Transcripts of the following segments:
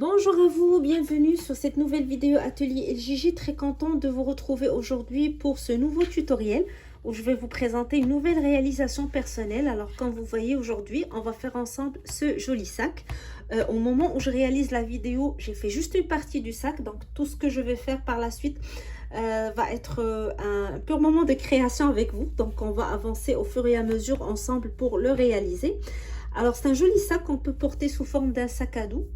Bonjour à vous, bienvenue sur cette nouvelle vidéo atelier LJJ. Très contente de vous retrouver aujourd'hui pour ce nouveau tutoriel où je vais vous présenter une nouvelle réalisation personnelle. Alors comme vous voyez aujourd'hui, on va faire ensemble ce joli sac. Au moment où je réalise la vidéo, j'ai fait juste une partie du sac, donc tout ce que je vais faire par la suite va être un pur moment de création avec vous. Donc on va avancer au fur et à mesure ensemble pour le réaliser. Alors c'est un joli sac qu'on peut porter sous forme d'un sac à dos.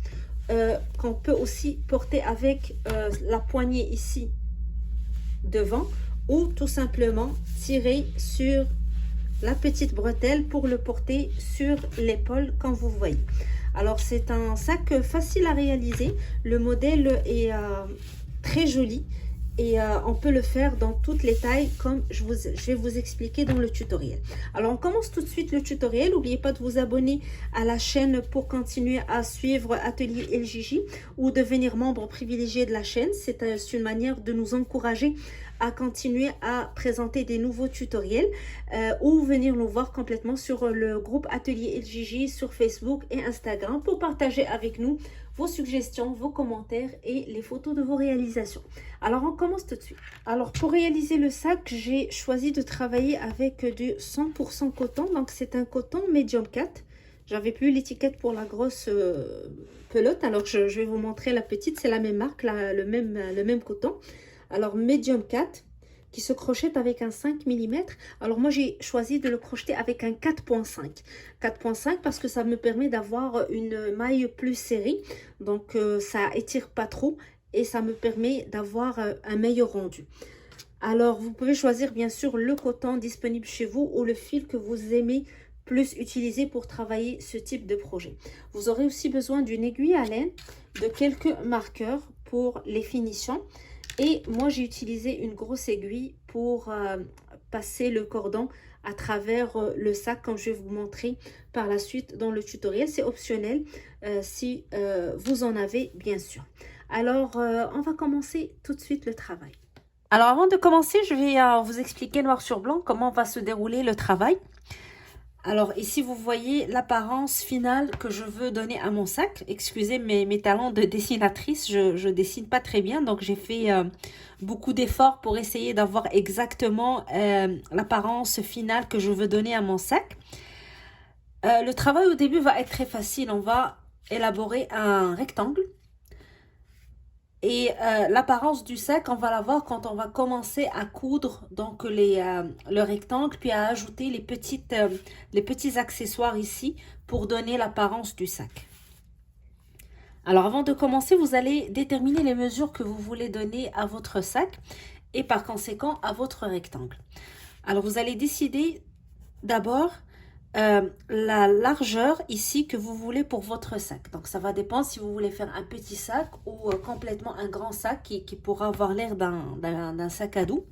Qu'on peut aussi porter avec la poignée ici devant, ou tout simplement tirer sur la petite bretelle pour le porter sur l'épaule comme vous voyez. Alors c'est un sac facile à réaliser, le modèle est très joli et on peut le faire dans toutes les tailles comme je vais vous expliquer dans le tutoriel. Alors on commence tout de suite le tutoriel. N'oubliez pas de vous abonner à la chaîne pour continuer à suivre Atelier LJJ ou devenir membre privilégié de la chaîne. C'est une manière de nous encourager à continuer à présenter des nouveaux tutoriels ou venir nous voir complètement sur le groupe Atelier LJJ sur Facebook et Instagram pour partager avec nous vos suggestions, vos commentaires et les photos de vos réalisations. Alors on commence tout de suite. Alors pour réaliser le sac, j'ai choisi de travailler avec du 100% coton. Donc c'est un coton medium 4. J'avais plus l'étiquette pour la grosse pelote. Alors je vais vous montrer la petite. C'est la même marque, le même coton. Alors medium 4 qui se crochette avec un 5 mm. Alors moi j'ai choisi de le crocheter avec un 4.5. 4.5 parce que ça me permet d'avoir une maille plus serrée. Donc ça étire pas trop et ça me permet d'avoir un meilleur rendu. Alors vous pouvez choisir bien sûr le coton disponible chez vous ou le fil que vous aimez plus utiliser pour travailler ce type de projet. Vous aurez aussi besoin d'une aiguille à laine, de quelques marqueurs pour les finitions. Et moi, j'ai utilisé une grosse aiguille pour passer le cordon à travers le sac, comme je vais vous montrer par la suite dans le tutoriel. C'est optionnel si vous en avez, bien sûr. Alors, on va commencer tout de suite le travail. Alors, avant de commencer, je vais vous expliquer noir sur blanc comment va se dérouler le travail. Alors ici, vous voyez l'apparence finale que je veux donner à mon sac. Excusez mes talents de dessinatrice, je dessine pas très bien. Donc j'ai fait beaucoup d'efforts pour essayer d'avoir exactement l'apparence finale que je veux donner à mon sac. Le travail au début va être très facile. On va élaborer un rectangle. Et l'apparence du sac, on va la voir quand on va commencer à coudre donc le rectangle, puis à ajouter les petits accessoires ici pour donner l'apparence du sac. Alors avant de commencer, vous allez déterminer les mesures que vous voulez donner à votre sac et par conséquent à votre rectangle. Alors vous allez décider d'abord la largeur ici que vous voulez pour votre sac. Donc ça va dépendre si vous voulez faire un petit sac ou complètement un grand sac qui pourra avoir l'air d'un sac à dos.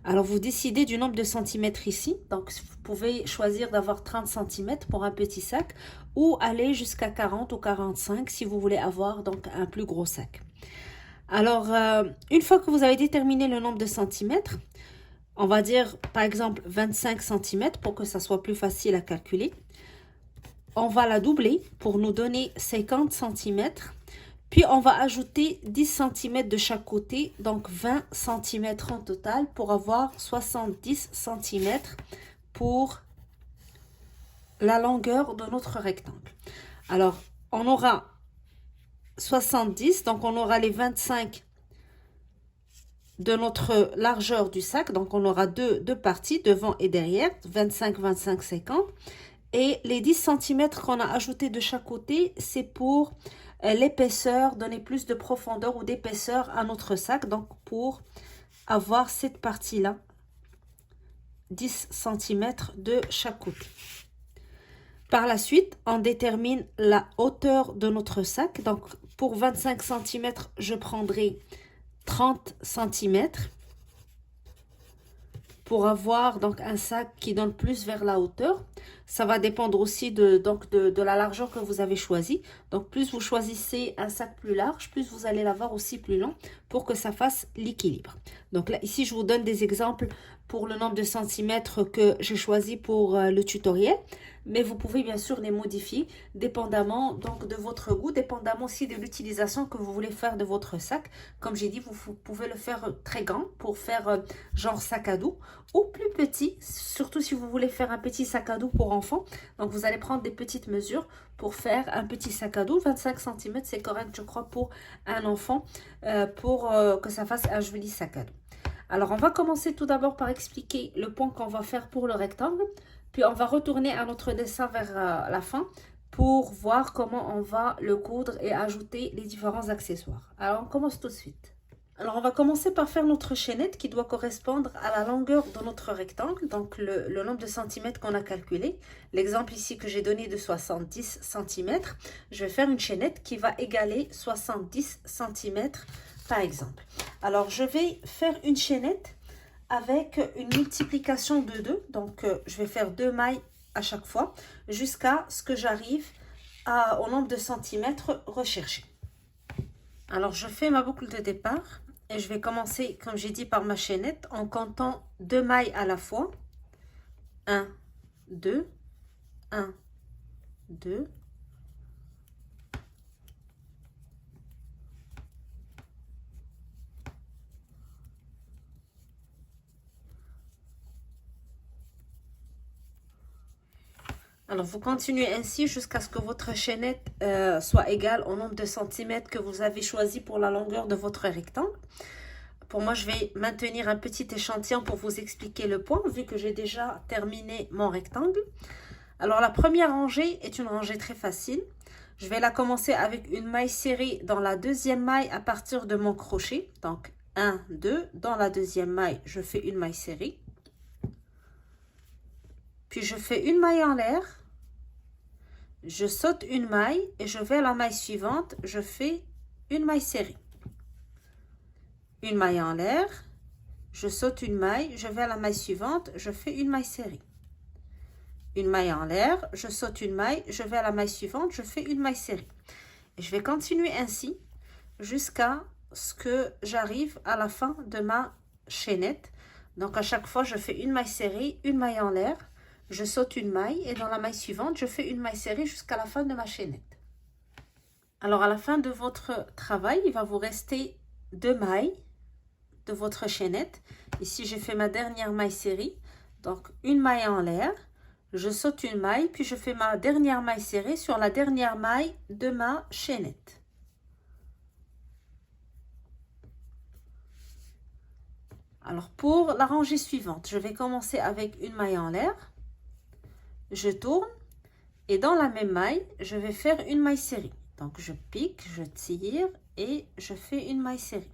Alors vous décidez du nombre de centimètres ici. Donc vous pouvez choisir d'avoir 30 cm pour un petit sac ou aller jusqu'à 40 ou 45 si vous voulez avoir donc un plus gros sac. Alors une fois que vous avez déterminé le nombre de centimètres, on va dire par exemple 25 cm pour que ça soit plus facile à calculer. On va la doubler pour nous donner 50 cm. Puis on va ajouter 10 cm de chaque côté, donc 20 cm en total pour avoir 70 cm pour la longueur de notre rectangle. Alors on aura 70, donc on aura les 25 de notre largeur du sac, donc on aura deux parties, devant et derrière, 25, 25, 50. Et les 10 cm qu'on a ajouté de chaque côté, c'est pour l'épaisseur, donner plus de profondeur ou d'épaisseur à notre sac, donc pour avoir cette partie-là, 10 cm de chaque côté. Par la suite, on détermine la hauteur de notre sac, donc pour 25 cm, je prendrai 30 cm pour avoir donc un sac qui donne plus vers la hauteur. Ça va dépendre aussi de la largeur que vous avez choisie. Donc, plus vous choisissez un sac plus large, plus vous allez l'avoir aussi plus long pour que ça fasse l'équilibre. Donc là, ici, je vous donne des exemples pour le nombre de centimètres que j'ai choisi pour le tutoriel. Mais vous pouvez bien sûr les modifier dépendamment donc de votre goût, dépendamment aussi de l'utilisation que vous voulez faire de votre sac. Comme j'ai dit, vous pouvez le faire très grand pour faire genre sac à dos ou plus petit, surtout si vous voulez faire un petit sac à dos pour enfants. Donc vous allez prendre des petites mesures pour faire un petit sac à dos. 25 cm, c'est correct je crois pour un enfant pour que ça fasse un joli sac à dos. Alors, on va commencer tout d'abord par expliquer le point qu'on va faire pour le rectangle. Puis, on va retourner à notre dessin vers la fin pour voir comment on va le coudre et ajouter les différents accessoires. Alors, on commence tout de suite. Alors, on va commencer par faire notre chaînette qui doit correspondre à la longueur de notre rectangle. Donc, le nombre de centimètres qu'on a calculé. L'exemple ici que j'ai donné de 70 cm. Je vais faire une chaînette qui va égaler 70 cm par exemple. Alors, je vais faire une chaînette avec une multiplication de 2. Donc, je vais faire 2 mailles à chaque fois jusqu'à ce que j'arrive au nombre de centimètres recherché. Alors, je fais ma boucle de départ et je vais commencer, comme j'ai dit, par ma chaînette en comptant 2 mailles à la fois. 1, 2, 1, 2. Alors, vous continuez ainsi jusqu'à ce que votre chaînette soit égale au nombre de centimètres que vous avez choisi pour la longueur de votre rectangle. Pour moi, je vais maintenir un petit échantillon pour vous expliquer le point, vu que j'ai déjà terminé mon rectangle. Alors, la première rangée est une rangée très facile. Je vais la commencer avec une maille serrée dans la deuxième maille à partir de mon crochet. Donc, 1, 2. Dans la deuxième maille, je fais une maille serrée. Puis je fais une maille en l'air, je saute une maille et je vais à la maille suivante, je fais une maille serrée. Une maille en l'air, je saute une maille, je vais à la maille suivante, je fais une maille serrée. Une maille en l'air, je saute une maille, je vais à la maille suivante, je fais une maille serrée. Et je vais continuer ainsi jusqu'à ce que j'arrive à la fin de ma chaînette. Donc à chaque fois, je fais une maille serrée, une maille en l'air. Je saute une maille et dans la maille suivante, je fais une maille serrée jusqu'à la fin de ma chaînette. Alors, à la fin de votre travail, il va vous rester 2 mailles de votre chaînette. Ici, j'ai fait ma dernière maille serrée. Donc, une maille en l'air. Je saute une maille, puis je fais ma dernière maille serrée sur la dernière maille de ma chaînette. Alors, pour la rangée suivante, je vais commencer avec une maille en l'air. Je tourne et dans la même maille, je vais faire une maille serrée. Donc, je pique, je tire et je fais une maille serrée.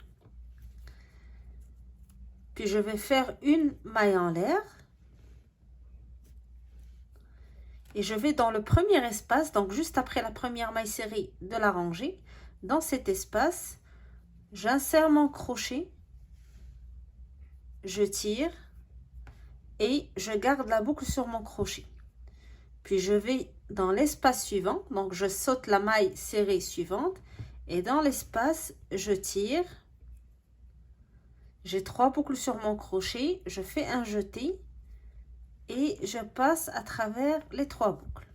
Puis, je vais faire une maille en l'air. Et je vais dans le premier espace, donc juste après la première maille serrée de la rangée. Dans cet espace, j'insère mon crochet, je tire et je garde la boucle sur mon crochet. Puis je vais dans l'espace suivant, donc je saute la maille serrée suivante et dans l'espace, je tire. J'ai 3 boucles sur mon crochet, je fais un jeté et je passe à travers les 3 boucles.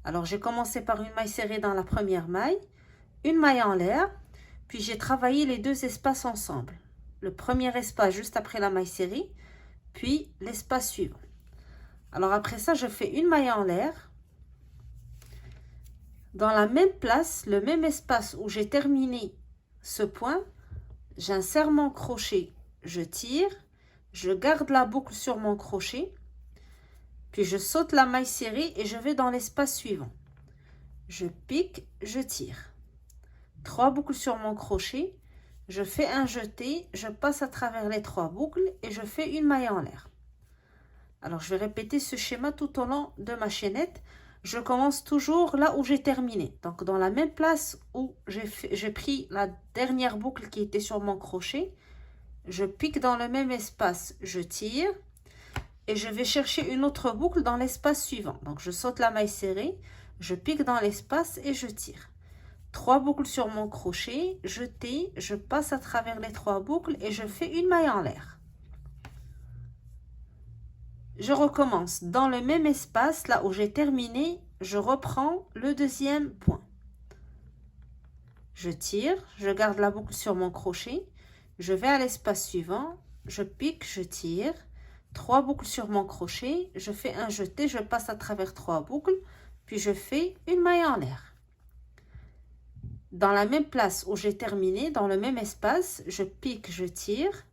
Alors j'ai commencé par une maille serrée dans la première maille, une maille en l'air, puis j'ai travaillé les 2 espaces ensemble. Le premier espace juste après la maille serrée, puis l'espace suivant. Alors après ça, je fais une maille en l'air. Dans la même place, le même espace où j'ai terminé ce point, j'insère mon crochet, je tire, je garde la boucle sur mon crochet, puis je saute la maille serrée et je vais dans l'espace suivant. Je pique, je tire. 3 boucles sur mon crochet, je fais un jeté, je passe à travers les 3 boucles et je fais une maille en l'air. Alors, je vais répéter ce schéma tout au long de ma chaînette. Je commence toujours là où j'ai terminé. Donc, dans la même place où j'ai pris la dernière boucle qui était sur mon crochet, je pique dans le même espace, je tire. et je vais chercher une autre boucle dans l'espace suivant. Donc je saute la maille serrée, je pique dans l'espace et je tire. 3 boucles sur mon crochet, jeter, je passe à travers les 3 boucles et je fais une maille en l'air. Je recommence dans le même espace, là où j'ai terminé, je reprends le deuxième point. Je tire, je garde la boucle sur mon crochet, je vais à l'espace suivant, je pique, je tire, 3 boucles sur mon crochet, je fais un jeté, je passe à travers 3 boucles, puis je fais une maille en l'air. Dans la même place où j'ai terminé, dans le même espace, je pique, je tire,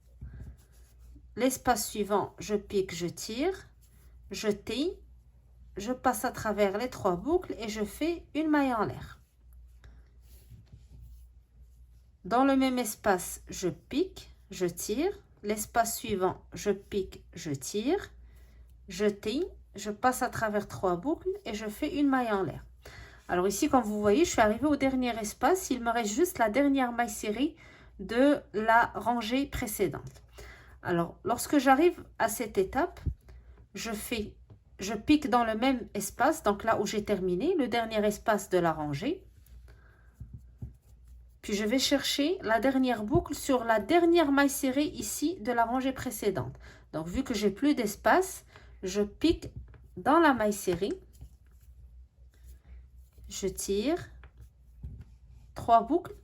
l'espace suivant, je pique, je tire, jeté, je passe à travers les 3 boucles et je fais une maille en l'air. Dans le même espace, je pique, je tire. L'espace suivant, je pique, je tire. Jeté, je passe à travers 3 boucles et je fais une maille en l'air. Alors ici, comme vous voyez, je suis arrivée au dernier espace. Il me reste juste la dernière maille serrée de la rangée précédente. Alors, lorsque j'arrive à cette étape, je pique dans le même espace, donc là où j'ai terminé, le dernier espace de la rangée. Puis je vais chercher la dernière boucle sur la dernière maille serrée ici de la rangée précédente. Donc vu que j'ai plus d'espace, je pique dans la maille serrée. Je tire 3 boucles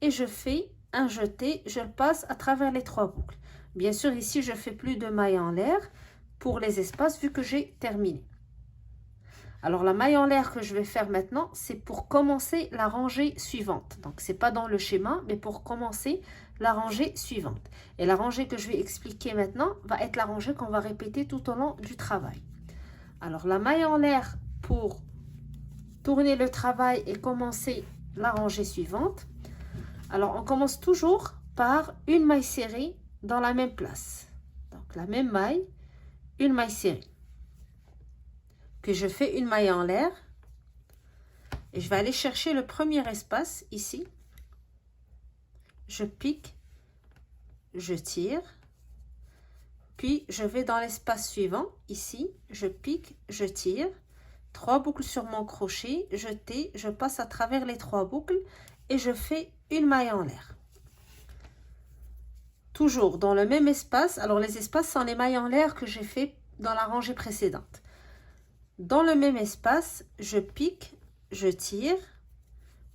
et je fais un jeté. Je le passe à travers les 3 boucles. Bien sûr, ici, je fais plus de maille en l'air pour les espaces vu que j'ai terminé. Alors, la maille en l'air que je vais faire maintenant, c'est pour commencer la rangée suivante. Donc, ce n'est pas dans le schéma, mais pour commencer la rangée suivante. Et la rangée que je vais expliquer maintenant va être la rangée qu'on va répéter tout au long du travail. Alors, la maille en l'air pour tourner le travail et commencer la rangée suivante. Alors, on commence toujours par une maille serrée dans la même place. Donc, la même maille, une maille serrée. Puis je fais une maille en l'air et je vais aller chercher le premier espace ici. Je pique, je tire, puis je vais dans l'espace suivant ici, je pique, je tire, 3 boucles sur mon crochet, jeté, je passe à travers les 3 boucles et je fais une maille en l'air. Toujours dans le même espace. Alors les espaces sont les mailles en l'air que j'ai fait dans la rangée précédente. Dans le même espace, je pique, je tire,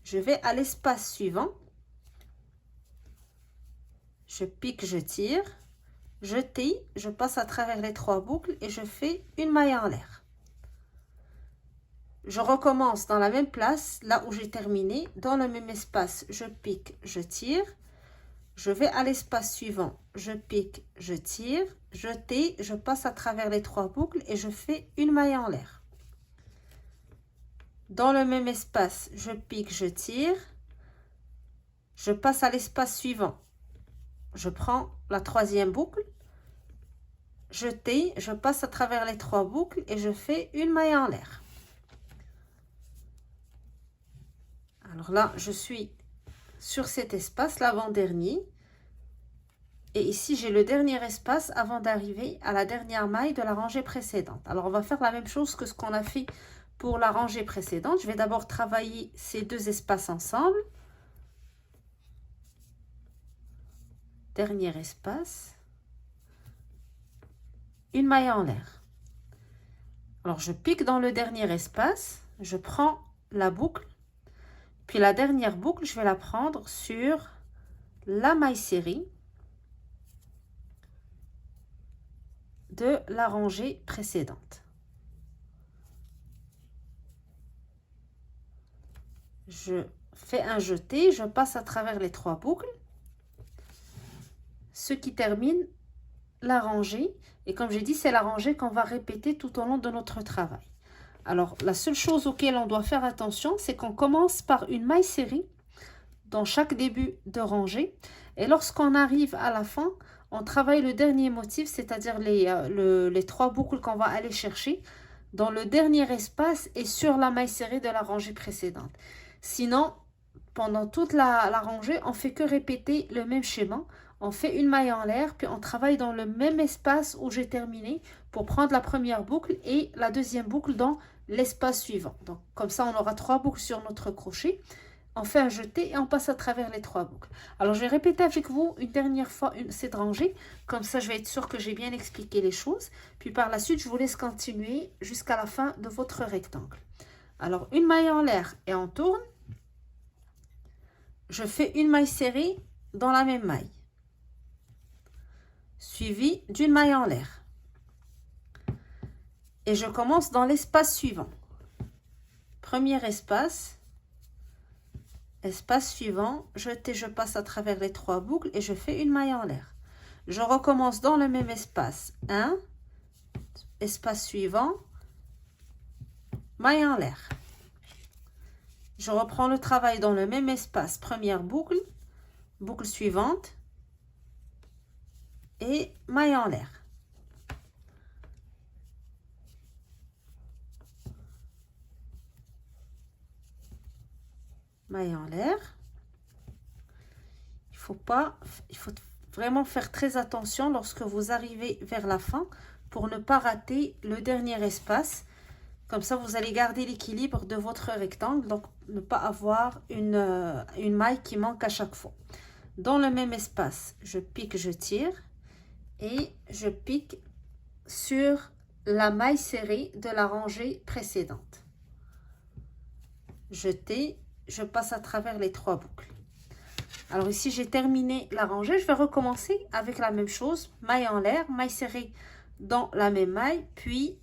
je vais à l'espace suivant, je pique, je tire, jeté, je passe à travers les 3 boucles et je fais une maille en l'air. Je recommence dans la même place, là où j'ai terminé, dans le même espace, je pique, je tire, je vais à l'espace suivant, je pique, je tire, jeté, je passe à travers les 3 boucles et je fais une maille en l'air. Dans le même espace, je pique, je tire, je passe à l'espace suivant, je prends la 3e boucle, jeté, je passe à travers les 3 boucles et je fais une maille en l'air. Alors là, je suis sur cet espace, l'avant-dernier. Et ici, j'ai le dernier espace avant d'arriver à la dernière maille de la rangée précédente. Alors, on va faire la même chose que ce qu'on a fait pour la rangée précédente. Je vais d'abord travailler ces 2 espaces ensemble. Dernier espace. Une maille en l'air. Alors, je pique dans le dernier espace. Je prends la boucle. Puis la dernière boucle, je vais la prendre sur la maille serrée de la rangée précédente. Je fais un jeté, je passe à travers les 3 boucles, ce qui termine la rangée. Et comme j'ai dit, c'est la rangée qu'on va répéter tout au long de notre travail. Alors, la seule chose auquel on doit faire attention, c'est qu'on commence par une maille serrée dans chaque début de rangée. Et lorsqu'on arrive à la fin, on travaille le dernier motif, c'est-à-dire les 3 boucles qu'on va aller chercher dans le dernier espace et sur la maille serrée de la rangée précédente. Sinon, pendant toute la rangée, on fait que répéter le même schéma. On fait une maille en l'air, puis on travaille dans le même espace où j'ai terminé pour prendre la première boucle et la deuxième boucle dans l'espace suivant. Donc, comme ça, on aura 3 boucles sur notre crochet. On fait un jeté et on passe à travers les 3 boucles. Alors, je vais répéter avec vous une dernière fois cette rangée. Comme ça, je vais être sûre que j'ai bien expliqué les choses. Puis par la suite, je vous laisse continuer jusqu'à la fin de votre rectangle. Alors, une maille en l'air et on tourne. Je fais une maille serrée dans la même maille, suivie d'une maille en l'air. Et je commence dans l'espace suivant. Premier espace, espace suivant, je passe à travers les 3 boucles et je fais une maille en l'air. Je recommence dans le même espace. 1, espace suivant, maille en l'air. Je reprends le travail dans le même espace. Première boucle, boucle suivante et maille en l'air. Maille en l'air. Il faut vraiment faire très attention lorsque vous arrivez vers la fin pour ne pas rater le dernier espace. Comme ça, vous allez garder l'équilibre de votre rectangle, donc ne pas avoir une maille qui manque à chaque fois. Dans le même espace, je pique, je tire et je pique sur la maille serrée de la rangée précédente. Jeter, je passe à travers les 3 boucles. Alors ici, j'ai terminé la rangée. Je vais recommencer avec la même chose, maille en l'air, maille serrée dans la même maille, puis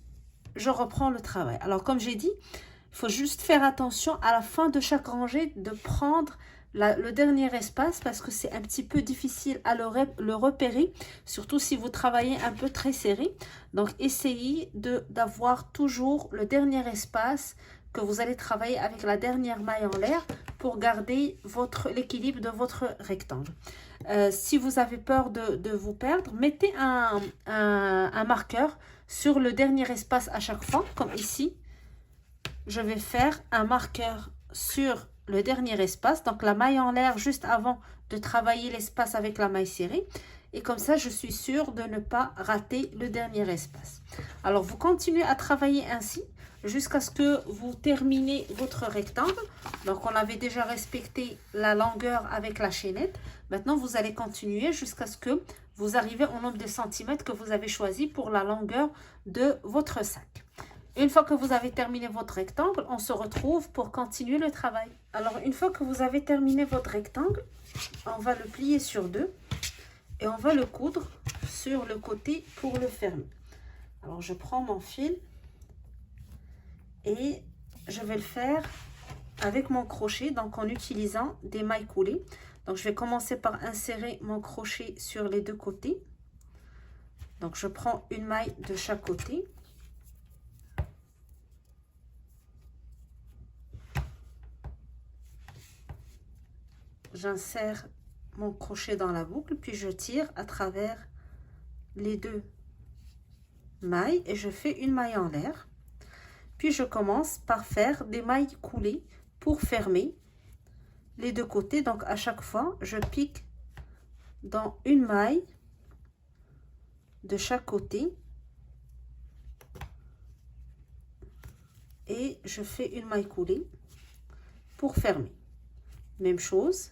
je reprends le travail. Alors, comme j'ai dit, il faut juste faire attention à la fin de chaque rangée de prendre le dernier espace parce que c'est un petit peu difficile à le repérer, surtout si vous travaillez un peu très serré. Donc, essayez d'avoir toujours le dernier espace que vous allez travailler avec la dernière maille en l'air pour garder l'équilibre de votre rectangle. Si vous avez peur de vous perdre, mettez un marqueur sur le dernier espace à chaque fois, comme ici. Je vais faire un marqueur sur le dernier espace, donc la maille en l'air juste avant de travailler l'espace avec la maille serrée. Et comme ça, je suis sûre de ne pas rater le dernier espace. Alors, vous continuez à travailler ainsi jusqu'à ce que vous terminez votre rectangle. Donc, on avait déjà respecté la longueur avec la chaînette. Maintenant, vous allez continuer jusqu'à ce que vous arrivez au nombre de centimètres que vous avez choisi pour la longueur de votre sac. Une fois que vous avez terminé votre rectangle, on se retrouve pour continuer le travail. Alors, une fois que vous avez terminé votre rectangle, on va le plier sur 2 et on va le coudre sur le côté pour le fermer. Alors, je prends mon fil et je vais le faire avec mon crochet, donc en utilisant des mailles coulées. Donc, je vais commencer par insérer mon crochet sur les 2 côtés. Donc, je prends une maille de chaque côté. J'insère mon crochet dans la boucle, puis je tire à travers les 2 mailles et je fais une maille en l'air. Puis je commence par faire des mailles coulées pour fermer les 2 côtés. Donc à chaque fois, je pique dans une maille de chaque côté et je fais une maille coulée pour fermer. Même chose,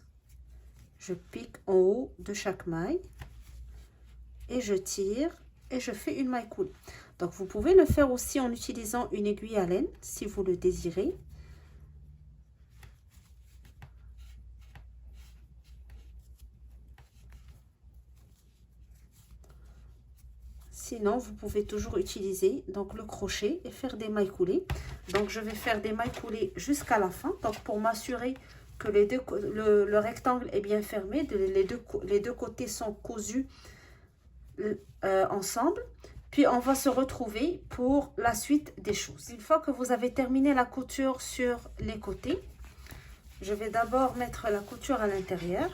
je pique en haut de chaque maille et je tire et je fais une maille coulée. Donc vous pouvez le faire aussi en utilisant une aiguille à laine si vous le désirez. Sinon, vous pouvez toujours utiliser donc le crochet et faire des mailles coulées. Donc je vais faire des mailles coulées jusqu'à la fin. Donc pour m'assurer que le rectangle est bien fermé, les deux côtés sont cousus ensemble. Puis on va se retrouver pour la suite des choses. Une fois que vous avez terminé la couture sur les côtés, je vais d'abord mettre la couture à l'intérieur.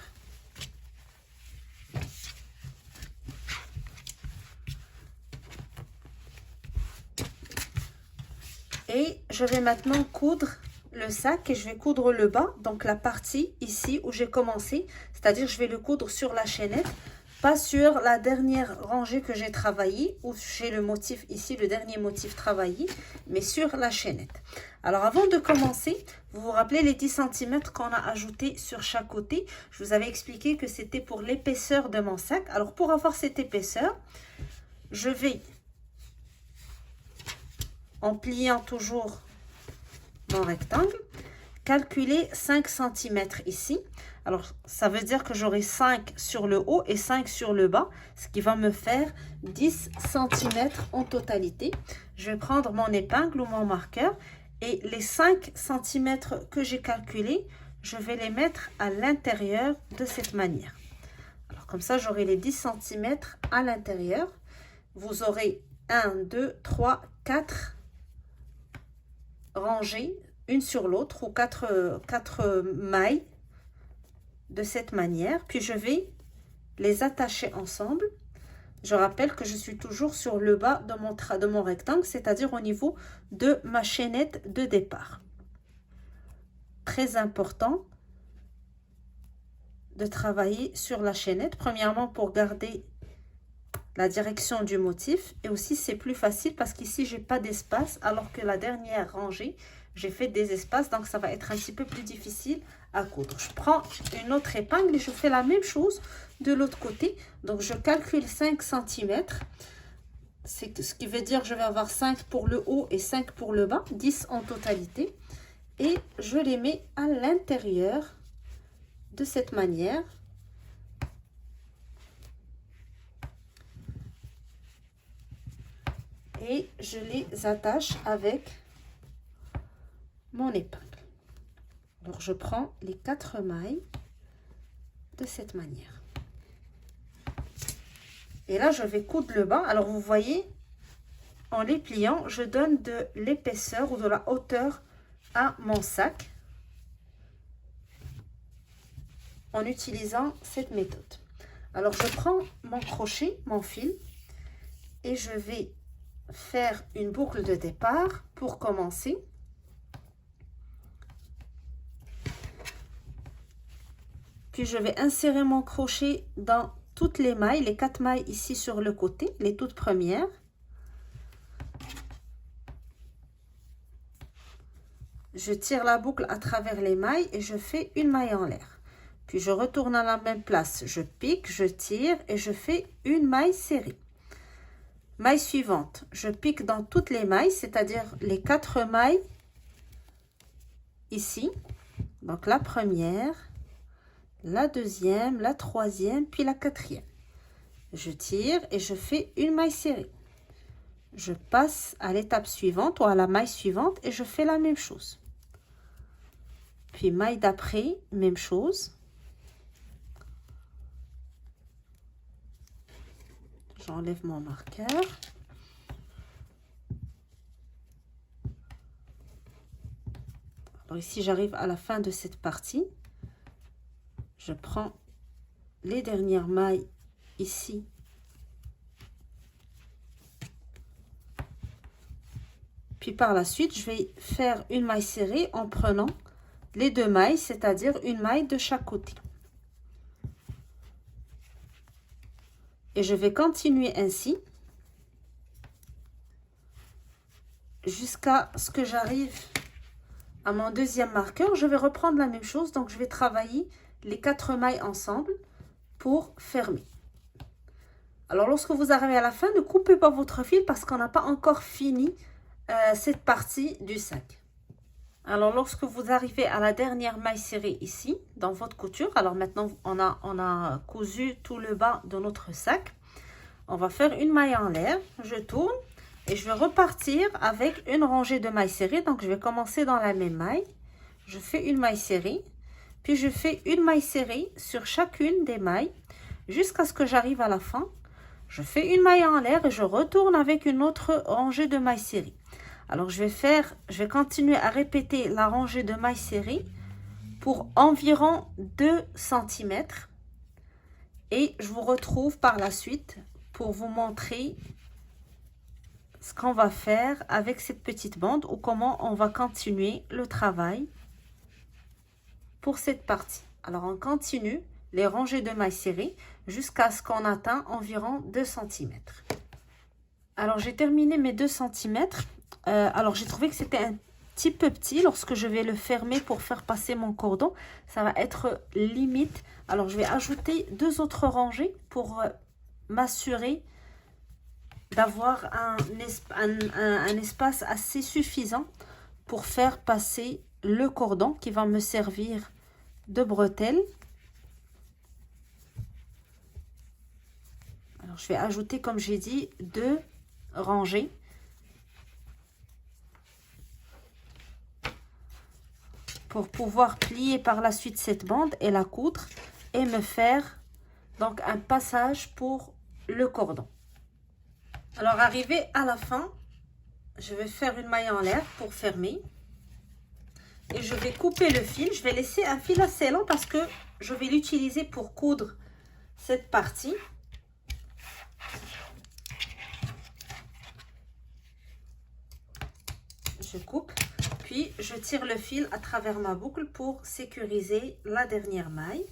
Et je vais maintenant coudre le sac et je vais coudre le bas, donc la partie ici où j'ai commencé, c'est-à-dire je vais le coudre sur la chaînette, pas sur la dernière rangée que j'ai travaillée, où j'ai le motif ici, le dernier motif travaillé, mais sur la chaînette. Alors avant de commencer, vous vous rappelez les 10 cm qu'on a ajouté sur chaque côté. Je vous avais expliqué que c'était pour l'épaisseur de mon sac. Alors pour avoir cette épaisseur, je vais, en pliant toujours mon rectangle, calculer 5 cm ici. Alors ça veut dire que j'aurai 5 sur le haut et 5 sur le bas, ce qui va me faire 10 cm en totalité. Je vais prendre mon épingle ou mon marqueur et les 5 cm que j'ai calculés, je vais les mettre à l'intérieur de cette manière. Alors comme ça j'aurai les 10 cm à l'intérieur. Vous aurez 1, 2, 3, 4 rangées, une sur l'autre, ou 4 mailles de cette manière. Puis je vais les attacher ensemble. Je rappelle que je suis toujours sur le bas de mon rectangle, c'est-à-dire au niveau de ma chaînette de départ. Très important de travailler sur la chaînette, premièrement pour garder la direction du motif, et aussi c'est plus facile parce qu'ici j'ai pas d'espace, alors que la dernière rangée j'ai fait des espaces, donc ça va être un petit peu plus difficile à coudre. Je prends une autre épingle et je fais la même chose de l'autre côté. Donc je calcule 5 cm, c'est ce qui veut dire que je vais avoir 5 pour le haut et 5 pour le bas, 10 en totalité, et je les mets à l'intérieur de cette manière. Et je les attache avec mon épingle. Alors je prends les 4 mailles de cette manière. Et là je vais coudre le bas. Alors vous voyez, en les pliant, je donne de l'épaisseur ou de la hauteur à mon sac en utilisant cette méthode. Alors je prends mon crochet, mon fil, et je vais faire une boucle de départ pour commencer. Puis je vais insérer mon crochet dans toutes les mailles, les 4 mailles ici sur le côté, les toutes premières. Je tire la boucle à travers les mailles et je fais une maille en l'air. Puis je retourne à la même place, je pique, je tire et je fais une maille serrée. Maille suivante, je pique dans toutes les mailles, c'est-à-dire les 4 mailles ici. Donc la première, la deuxième, la troisième, puis la quatrième. Je tire et je fais une maille serrée. Je passe à l'étape suivante ou à la maille suivante et je fais la même chose. Puis maille d'après, même chose. J'enlève mon marqueur. Alors ici, j'arrive à la fin de cette partie. Je prends les dernières mailles ici. Puis par la suite, je vais faire une maille serrée en prenant les 2 mailles, c'est-à-dire une maille de chaque côté. Et je vais continuer ainsi jusqu'à ce que j'arrive à mon deuxième marqueur. Je vais reprendre la même chose, donc je vais travailler les 4 mailles ensemble pour fermer. Alors lorsque vous arrivez à la fin, ne coupez pas votre fil parce qu'on n'a pas encore fini cette partie du sac. Alors lorsque vous arrivez à la dernière maille serrée ici dans votre couture, alors maintenant on a cousu tout le bas de notre sac, on va faire une maille en l'air. Je tourne et je vais repartir avec une rangée de mailles serrées. Donc je vais commencer dans la même maille, je fais une maille serrée, puis je fais une maille serrée sur chacune des mailles jusqu'à ce que j'arrive à la fin. Je fais une maille en l'air et je retourne avec une autre rangée de mailles serrées. Alors je vais continuer à répéter la rangée de mailles serrées pour environ 2 cm et je vous retrouve par la suite pour vous montrer ce qu'on va faire avec cette petite bande ou comment on va continuer le travail pour cette partie. Alors on continue les rangées de mailles serrées jusqu'à ce qu'on atteint environ 2 cm. Alors j'ai terminé mes 2 cm. Alors j'ai trouvé que c'était un petit peu petit. Lorsque je vais le fermer pour faire passer mon cordon, ça va être limite. Alors je vais ajouter 2 autres rangées pour m'assurer d'avoir un espace assez suffisant pour faire passer le cordon qui va me servir de bretelle. Alors je vais ajouter, comme j'ai dit, 2 rangées pour pouvoir plier par la suite cette bande et la coudre et me faire donc un passage pour le cordon. Alors arrivé à la fin, je vais faire une maille en l'air pour fermer et je vais couper le fil. Je vais laisser un fil assez lent parce que je vais l'utiliser pour coudre cette partie. Je coupe, puis je tire le fil à travers ma boucle pour sécuriser la dernière maille.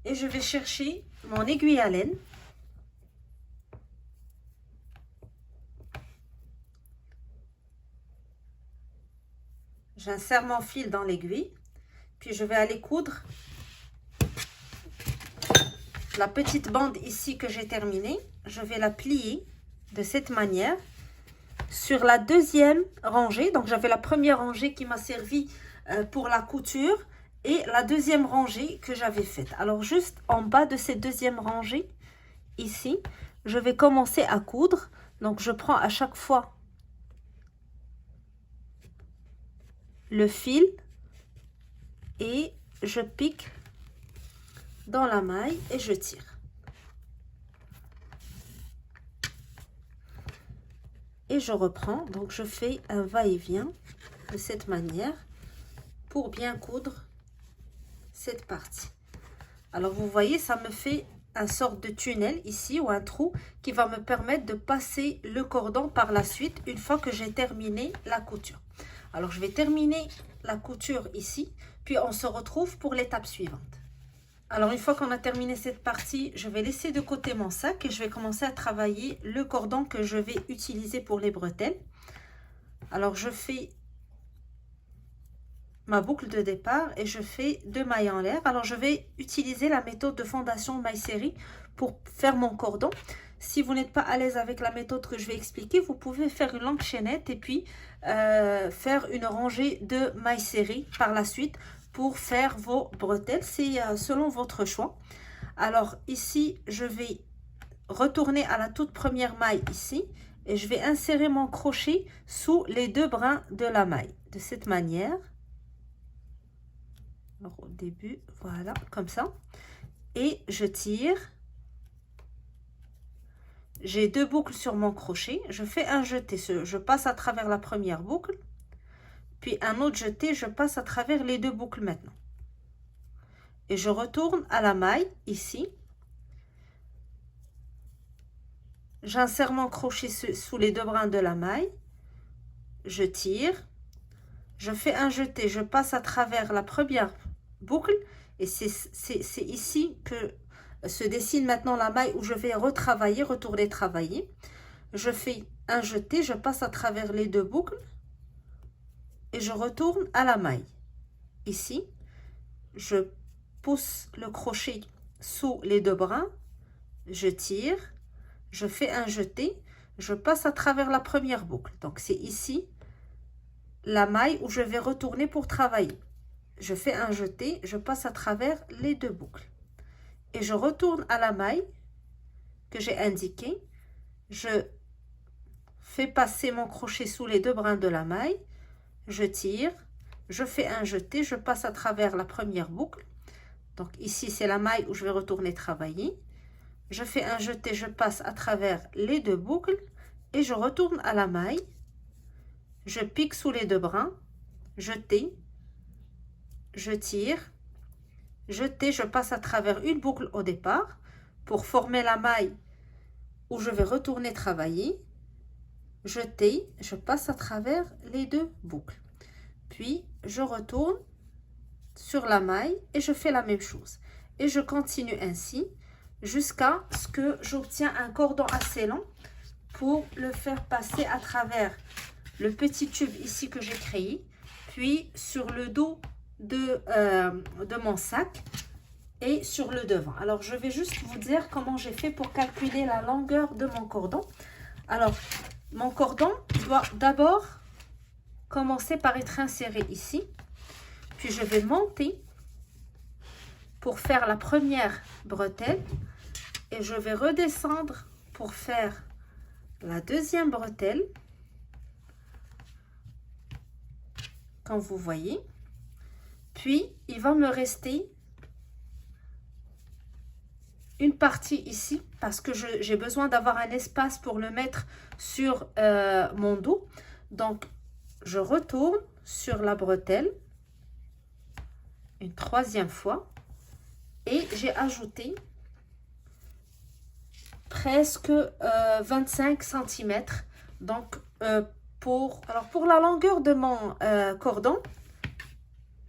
Et je vais chercher mon aiguille à laine. J'insère mon fil dans l'aiguille, puis je vais aller coudre la petite bande ici que j'ai terminée. Je vais la plier de cette manière sur la deuxième rangée. Donc j'avais la première rangée qui m'a servi pour la couture et la deuxième rangée que j'avais faite. Alors juste en bas de cette deuxième rangée ici, je vais commencer à coudre. Donc je prends à chaque fois le fil et je pique dans la maille et je tire. Et je reprends, donc je fais un va-et-vient de cette manière pour bien coudre cette partie. Alors vous voyez, ça me fait un sorte de tunnel ici ou un trou qui va me permettre de passer le cordon par la suite une fois que j'ai terminé la couture. Alors je vais terminer la couture ici, puis on se retrouve pour l'étape suivante. Alors une fois qu'on a terminé cette partie, je vais laisser de côté mon sac et je vais commencer à travailler le cordon que je vais utiliser pour les bretelles. Alors je fais ma boucle de départ et je fais 2 mailles en l'air. Alors je vais utiliser la méthode de fondation maille serrée pour faire mon cordon. Si vous n'êtes pas à l'aise avec la méthode que je vais expliquer, vous pouvez faire une longue chaînette et puis faire une rangée de mailles serrées par la suite pour faire vos bretelles. C'est selon votre choix. Alors ici, je vais retourner à la toute première maille ici et je vais insérer mon crochet sous les 2 brins de la maille de cette manière. Alors, au début, voilà, comme ça. Et je tire. J'ai 2 boucles sur mon crochet. Je fais un jeté. Je passe à travers la première boucle. Puis un autre jeté. Je passe à travers les 2 boucles maintenant. Et je retourne à la maille ici. J'insère mon crochet sous les 2 brins de la maille. Je tire. Je fais un jeté. Je passe à travers la première boucle. Et c'est ici que se dessine maintenant la maille où je vais retravailler, retourner travailler. Je fais un jeté, je passe à travers les 2 boucles et je retourne à la maille. Ici, je pousse le crochet sous les 2 brins, je tire, je fais un jeté, je passe à travers la première boucle. Donc c'est ici la maille où je vais retourner pour travailler. Je fais un jeté, je passe à travers les 2 boucles. Et je retourne à la maille que j'ai indiquée. Je fais passer mon crochet sous les 2 brins de la maille. Je tire. Je fais un jeté. Je passe à travers la première boucle. Donc ici, c'est la maille où je vais retourner travailler. Je fais un jeté. Je passe à travers les 2 boucles. Et je retourne à la maille. Je pique sous les 2 brins. Jeté. Je tire. Jeté, je passe à travers une boucle au départ pour former la maille où je vais retourner travailler, jeter, je passe à travers les deux boucles. Puis, je retourne sur la maille et je fais la même chose. Et je continue ainsi jusqu'à ce que j'obtiens un cordon assez long pour le faire passer à travers le petit tube ici que j'ai créé, puis sur le dos de mon sac et sur le devant. Alors, je vais juste vous dire comment j'ai fait pour calculer la longueur de mon cordon. Alors, mon cordon doit d'abord commencer par être inséré ici. Puis, je vais monter pour faire la première bretelle. Et je vais redescendre pour faire la deuxième bretelle. Comme vous voyez. Puis, il va me rester une partie ici parce que j'ai besoin d'avoir un espace pour le mettre sur mon dos. Donc, je retourne sur la bretelle une troisième fois et j'ai ajouté presque 25 cm. Donc, pour la longueur de mon cordon,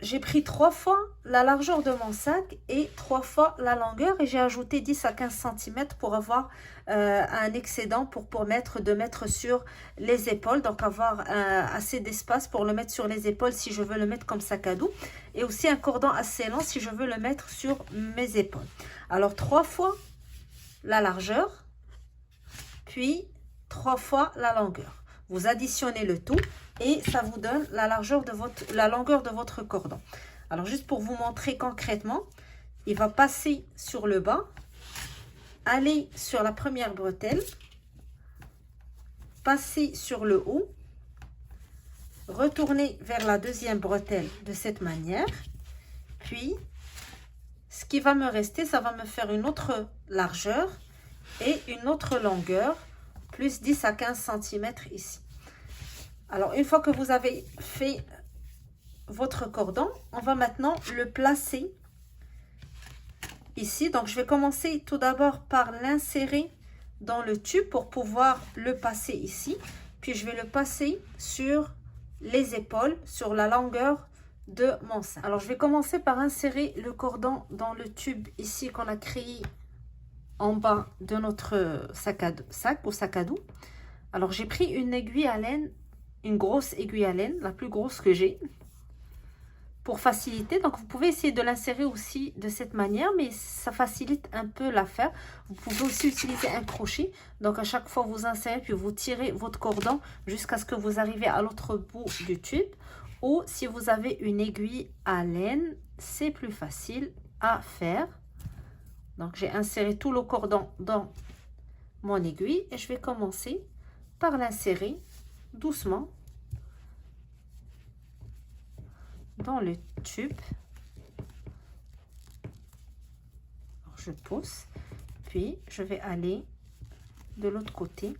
j'ai pris 3 fois la largeur de mon sac et 3 fois la longueur et j'ai ajouté 10 à 15 cm pour avoir un excédent pour mettre sur les épaules. Donc avoir assez d'espace pour le mettre sur les épaules si je veux le mettre comme sac à dos. Et aussi un cordon assez long si je veux le mettre sur mes épaules. Alors 3 fois la largeur, puis 3 fois la longueur. Vous additionnez le tout et ça vous donne la longueur de votre cordon. Alors, juste pour vous montrer concrètement, il va passer sur le bas, aller sur la première bretelle, passer sur le haut, retourner vers la deuxième bretelle de cette manière. Puis, ce qui va me rester, ça va me faire une autre largeur et une autre longueur, plus 10 à 15 cm ici. Alors, une fois que vous avez fait votre cordon, on va maintenant le placer ici. Donc, je vais commencer tout d'abord par l'insérer dans le tube pour pouvoir le passer ici. Puis, je vais le passer sur les épaules, sur la longueur de mon sac. Alors, je vais commencer par insérer le cordon dans le tube ici qu'on a créé en bas de notre sac à dos. Alors, j'ai pris une aiguille à laine, une grosse aiguille à laine, la plus grosse que j'ai, pour faciliter. Donc, vous pouvez essayer de l'insérer aussi de cette manière, mais ça facilite un peu l'affaire. Vous pouvez aussi utiliser un crochet. Donc, à chaque fois, vous insérez, puis vous tirez votre cordon jusqu'à ce que vous arrivez à l'autre bout du tube. Ou si vous avez une aiguille à laine, c'est plus facile à faire. Donc, j'ai inséré tout le cordon dans mon aiguille et je vais commencer par l'insérer doucement dans le tube. Alors, je pousse, puis je vais aller de l'autre côté.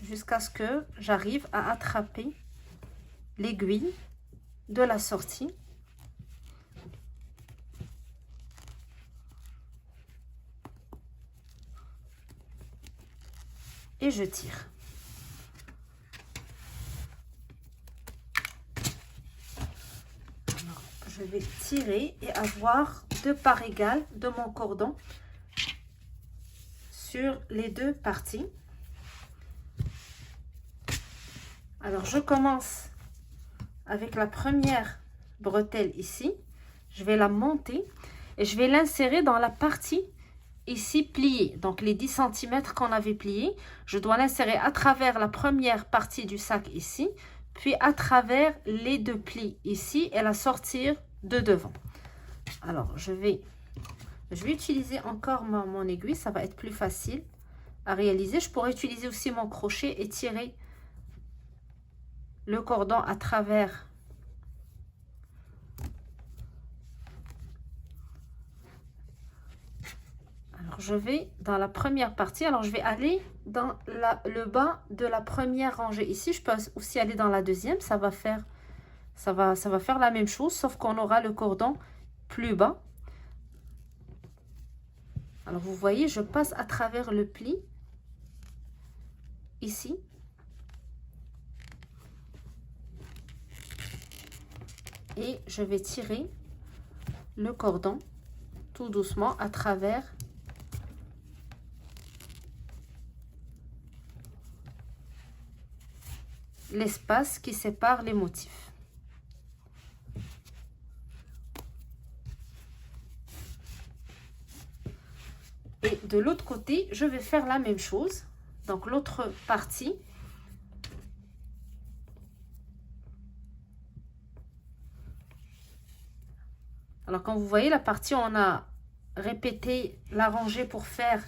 Jusqu'à ce que j'arrive à attraper l'aiguille de la sortie. Et je tire. Alors, je vais tirer et avoir deux parts égales de mon cordon sur les deux parties. Alors, je commence avec la première bretelle ici. Je vais la monter et je vais l'insérer dans la partie ici pliée. Donc, les 10 cm qu'on avait plié, je dois l'insérer à travers la première partie du sac ici, puis à travers les deux plis ici et la sortir de devant. Alors, je vais utiliser encore mon aiguille, ça va être plus facile à réaliser. Je pourrais utiliser aussi mon crochet et tirer le cordon à travers alors je vais dans la première partie. Alors je vais aller dans le bas de la première rangée ici. Je peux aussi aller dans la deuxième, ça va faire ça va faire la même chose, sauf qu'on aura le cordon plus bas. Alors, vous voyez, je passe à travers le pli, ici. Et je vais tirer le cordon tout doucement à travers l'espace qui sépare les motifs. Et de l'autre côté, je vais faire la même chose. Donc l'autre partie. Alors comme vous voyez, la partie, on a répété la rangée pour faire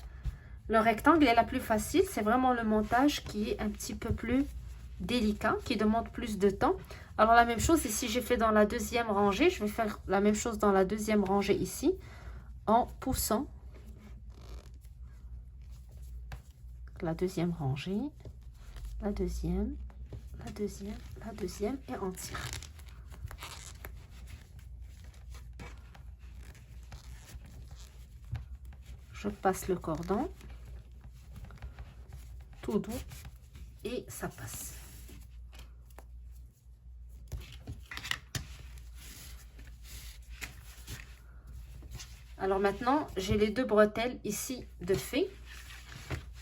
le rectangle est la plus facile. C'est vraiment le montage qui est un petit peu plus délicat, qui demande plus de temps. Alors la même chose ici, j'ai fait dans la deuxième rangée. Je vais faire la même chose dans la deuxième rangée ici, en poussant la deuxième rangée, la deuxième, la deuxième, la deuxième, et on tire. Je passe le cordon tout doux et ça passe. Alors maintenant, j'ai les deux bretelles ici de fait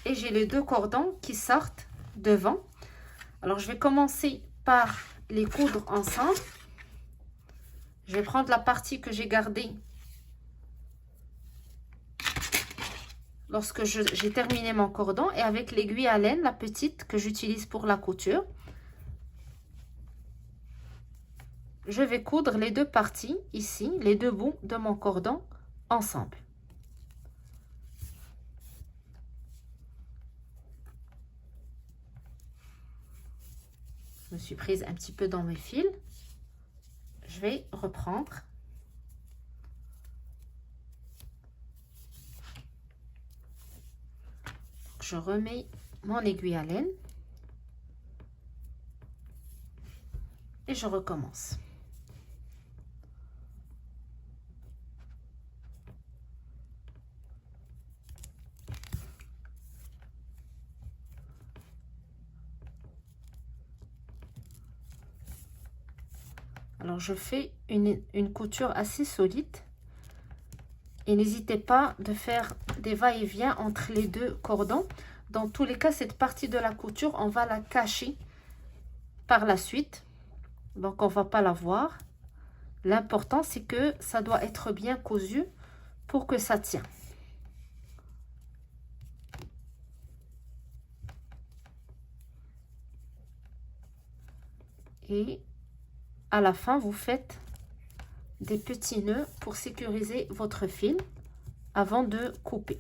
et j'ai les deux cordons qui sortent devant. Alors je vais commencer par les coudre ensemble. Je vais prendre la partie que j'ai gardée lorsque j'ai terminé mon cordon, et avec l'aiguille à laine, la petite que j'utilise pour la couture, je vais coudre les deux parties ici, les deux bouts de mon cordon ensemble. Je me suis prise un petit peu dans mes fils. Je vais reprendre. Je remets mon aiguille à laine et je recommence. Alors je fais une couture assez solide et n'hésitez pas de faire des va-et-vient entre les deux cordons. Dans tous les cas, cette partie de la couture, on va la cacher par la suite, donc on va pas la voir. L'important, c'est que ça doit être bien cousu pour que ça tienne. Et à la fin, vous faites des petits nœuds pour sécuriser votre fil avant de couper.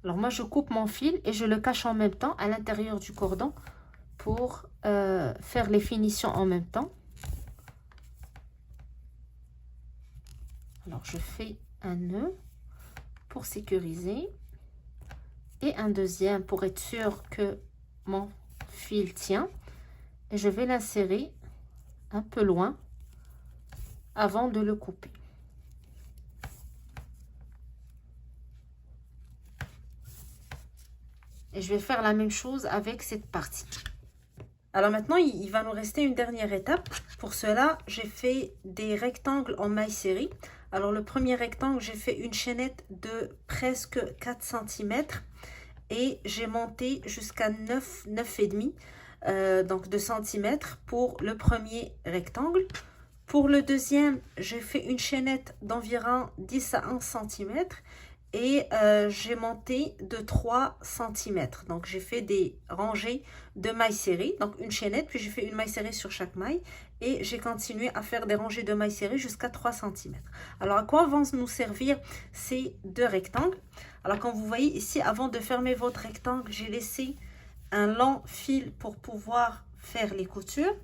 Alors moi, je coupe mon fil et je le cache en même temps à l'intérieur du cordon pour faire les finitions en même temps. Alors je fais un nœud pour sécuriser et un deuxième pour être sûr que mon fil tient, et je vais l'insérer un peu loin avant de le couper. Et je vais faire la même chose avec cette partie. Alors maintenant, il va nous rester une dernière étape. Pour cela, j'ai fait des rectangles en maille serrée. Alors le premier rectangle, j'ai fait une chaînette de presque 4 cm et j'ai monté jusqu'à 9,5 donc de centimètres pour le premier rectangle. Pour le deuxième, j'ai fait une chaînette d'environ 10 à 11 cm et j'ai monté de 3 cm. Donc j'ai fait des rangées de mailles serrées, donc une chaînette, puis j'ai fait une maille serrée sur chaque maille et j'ai continué à faire des rangées de mailles serrées jusqu'à 3 cm. Alors à quoi vont nous servir ces deux rectangles? Alors comme vous voyez ici, avant de fermer votre rectangle, j'ai laissé un long fil pour pouvoir faire les coutures.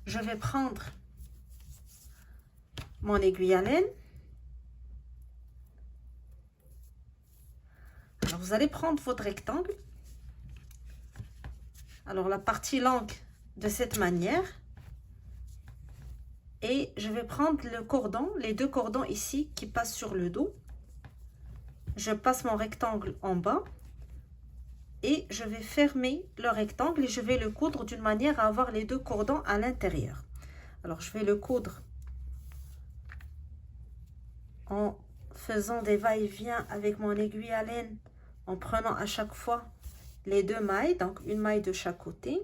Je vais prendre mon aiguille à laine. Vous allez prendre votre rectangle. Alors la partie longue de cette manière. Et je vais prendre le cordon, les deux cordons ici qui passent sur le dos. Je passe mon rectangle en bas et je vais fermer le rectangle et je vais le coudre d'une manière à avoir les deux cordons à l'intérieur. Alors je vais le coudre en faisant des va-et-vient avec mon aiguille à laine, en prenant à chaque fois les deux mailles, donc une maille de chaque côté.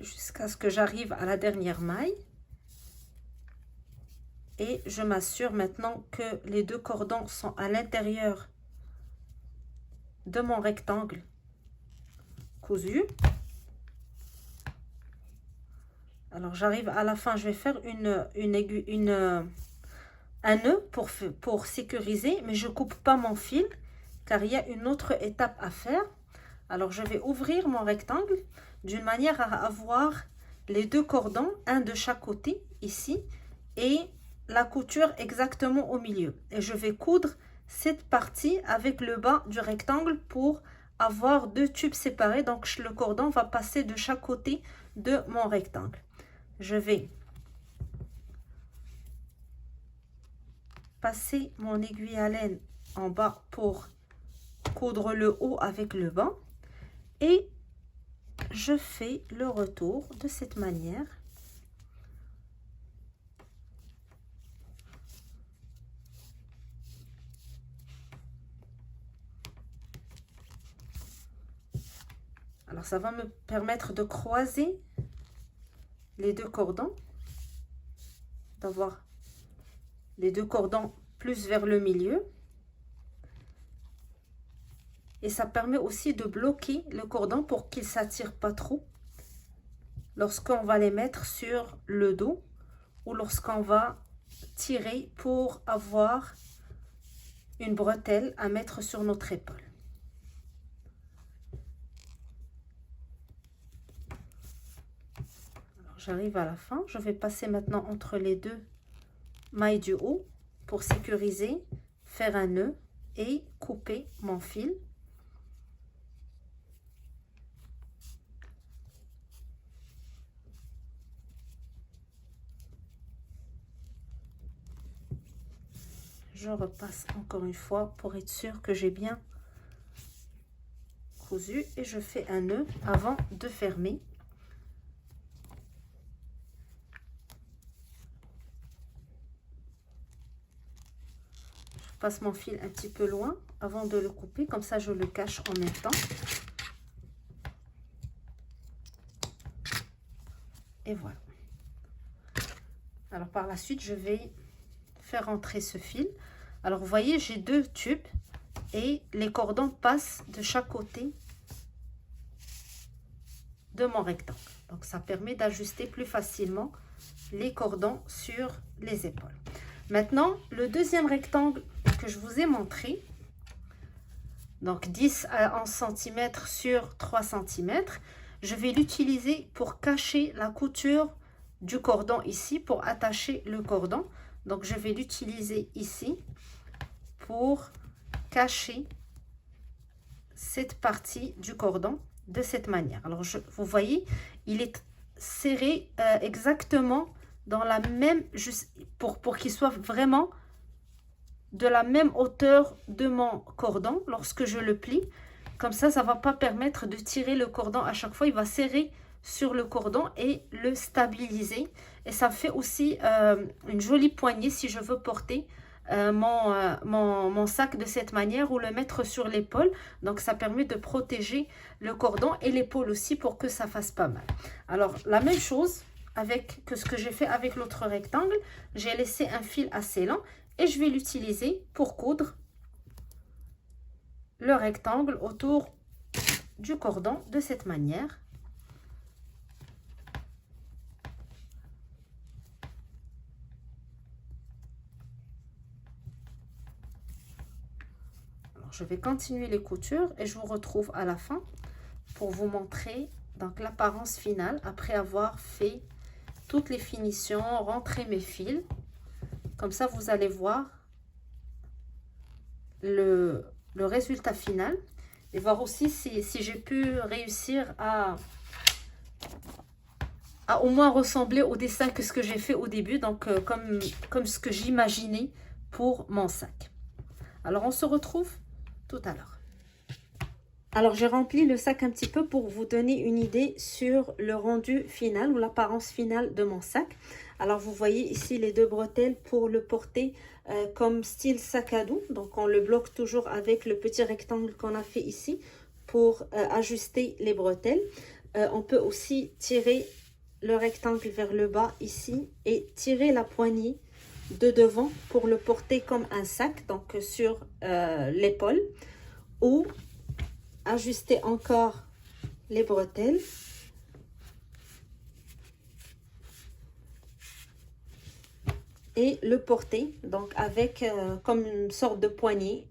Jusqu'à ce que j'arrive à la dernière maille. Et je m'assure maintenant que les deux cordons sont à l'intérieur de mon rectangle cousu. Alors j'arrive à la fin, je vais faire un nœud pour sécuriser, mais je coupe pas mon fil car il y a une autre étape à faire. Alors je vais ouvrir mon rectangle d'une manière à avoir les deux cordons, un de chaque côté ici, et la couture exactement au milieu. Et je vais coudre cette partie avec le bas du rectangle pour avoir deux tubes séparés. Donc le cordon va passer de chaque côté de mon rectangle. Je vais passer mon aiguille à laine en bas pour coudre le haut avec le bas. Et je fais le retour de cette manière. Alors ça va me permettre de croiser les deux cordons, d'avoir les deux cordons plus vers le milieu. Et ça permet aussi de bloquer le cordon pour qu'il ne s'attire pas trop lorsqu'on va les mettre sur le dos ou lorsqu'on va tirer pour avoir une bretelle à mettre sur notre épaule. J'arrive à la fin, je vais passer maintenant entre les deux mailles du haut pour sécuriser, faire un nœud et couper mon fil. Je repasse encore une fois pour être sûr que j'ai bien cousu et je fais un nœud avant de fermer. Je passe mon fil un petit peu loin avant de le couper, comme ça je le cache en même temps. Et voilà. Alors par la suite, je vais faire entrer ce fil. Alors vous voyez, j'ai deux tubes et les cordons passent de chaque côté de mon rectangle. Donc ça permet d'ajuster plus facilement les cordons sur les épaules. Maintenant, le deuxième rectangle que je vous ai montré, donc 10 à 11 cm sur 3 cm, je vais l'utiliser pour cacher la couture du cordon ici, pour attacher le cordon. Donc je vais l'utiliser ici pour cacher cette partie du cordon de cette manière. Alors vous voyez, il est serré exactement dans la même, pour qu'il soit vraiment de la même hauteur de mon cordon lorsque je le plie. Comme ça va pas permettre de tirer le cordon à chaque fois. Il va serrer sur le cordon et le stabiliser. Et ça fait aussi une jolie poignée si je veux porter mon sac de cette manière ou le mettre sur l'épaule. Donc ça permet de protéger le cordon et l'épaule aussi pour que ça fasse pas mal. Alors la même chose que ce que j'ai fait avec l'autre rectangle, j'ai laissé un fil assez lent et je vais l'utiliser pour coudre le rectangle autour du cordon de cette manière. Alors, je vais continuer les coutures et je vous retrouve à la fin pour vous montrer donc l'apparence finale après avoir fait toutes les finitions, rentrer mes fils. Comme ça, vous allez voir le résultat final. Et voir aussi si j'ai pu réussir à au moins ressembler au dessin que ce que j'ai fait au début. Donc, comme ce que j'imaginais pour mon sac. Alors, on se retrouve tout à l'heure. Alors, j'ai rempli le sac un petit peu pour vous donner une idée sur le rendu final ou l'apparence finale de mon sac. Alors, vous voyez ici les deux bretelles pour le porter comme style sac à dos. Donc, on le bloque toujours avec le petit rectangle qu'on a fait ici pour ajuster les bretelles. On peut aussi tirer le rectangle vers le bas ici et tirer la poignée de devant pour le porter comme un sac, donc sur l'épaule, ou ajuster encore les bretelles et le porter donc avec comme une sorte de poignée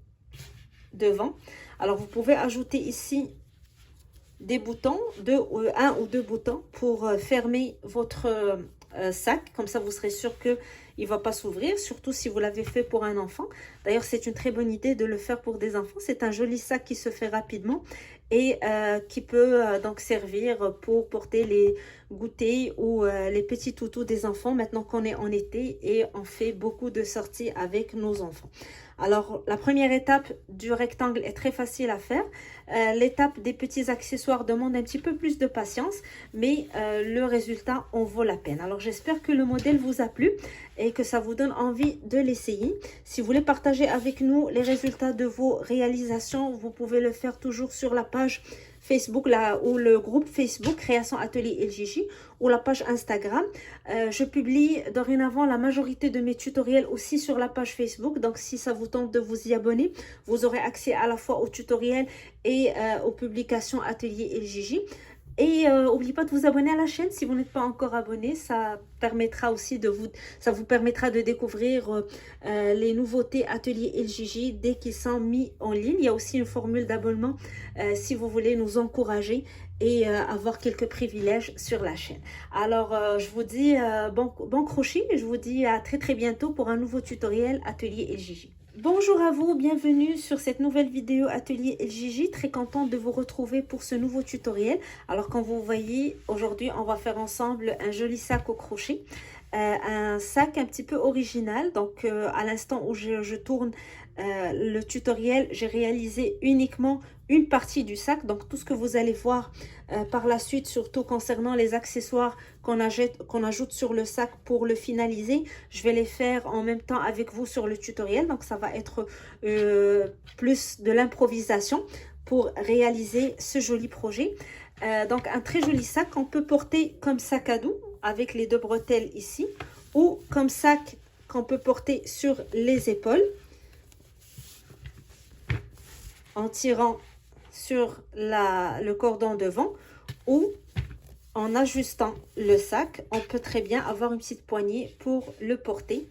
devant. Alors vous pouvez ajouter ici des boutons, un ou deux boutons pour fermer votre sac, comme ça vous serez sûr que il va pas s'ouvrir, surtout si vous l'avez fait pour un enfant. D'ailleurs, c'est une très bonne idée de le faire pour des enfants. C'est un joli sac qui se fait rapidement et qui peut donc servir pour porter les goûters ou les petits toutous des enfants maintenant qu'on est en été et on fait beaucoup de sorties avec nos enfants. Alors, la première étape du rectangle est très facile à faire. L'étape des petits accessoires demande un petit peu plus de patience, mais le résultat en vaut la peine. Alors, j'espère que le modèle vous a plu et que ça vous donne envie de l'essayer. Si vous voulez partager avec nous les résultats de vos réalisations, vous pouvez le faire toujours sur la page Facebook ou le groupe Facebook Création Atelier LJJ ou la page Instagram. Je publie dorénavant la majorité de mes tutoriels aussi sur la page Facebook. Donc, si ça vous tente de vous y abonner, vous aurez accès à la fois aux tutoriels et aux publications Atelier LJJ. Et n'oubliez pas de vous abonner à la chaîne si vous n'êtes pas encore abonné. Ça permettra aussi ça vous permettra de découvrir les nouveautés Atelier LJJ dès qu'ils sont mis en ligne. Il y a aussi une formule d'abonnement si vous voulez nous encourager et avoir quelques privilèges sur la chaîne. Alors, je vous dis bon crochet et je vous dis à très bientôt pour un nouveau tutoriel Atelier LJJ. Bonjour à vous, bienvenue sur cette nouvelle vidéo Atelier LJJ. Très contente de vous retrouver pour ce nouveau tutoriel. Alors, comme vous voyez, aujourd'hui, on va faire ensemble un joli sac au crochet. Un sac un petit peu original. Donc, à l'instant où je tourne le tutoriel, j'ai réalisé uniquement une partie du sac. Donc, tout ce que vous allez voir par la suite, surtout concernant les accessoires qu'on ajoute sur le sac pour le finaliser, je vais les faire en même temps avec vous sur le tutoriel. Donc, ça va être plus de l'improvisation pour réaliser ce joli projet. Donc, un très joli sac qu'on peut porter comme sac à dos avec les deux bretelles ici ou comme sac qu'on peut porter sur les épaules en tirant sur le cordon devant ou en ajustant le sac. On peut très bien avoir une petite poignée pour le porter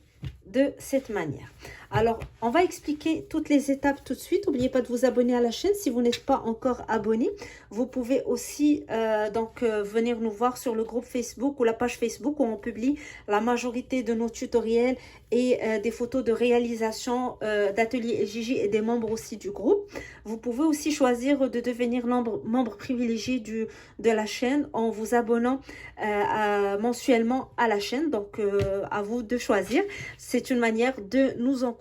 de cette manière. Alors, on va expliquer toutes les étapes tout de suite. N'oubliez pas de vous abonner à la chaîne si vous n'êtes pas encore abonné. Vous pouvez aussi venir nous voir sur le groupe Facebook ou la page Facebook où on publie la majorité de nos tutoriels et des photos de réalisation d'Atelier LJJ et des membres aussi du groupe. Vous pouvez aussi choisir de devenir membre privilégié de la chaîne en vous abonnant mensuellement à la chaîne. Donc, à vous de choisir. C'est une manière de nous encourager.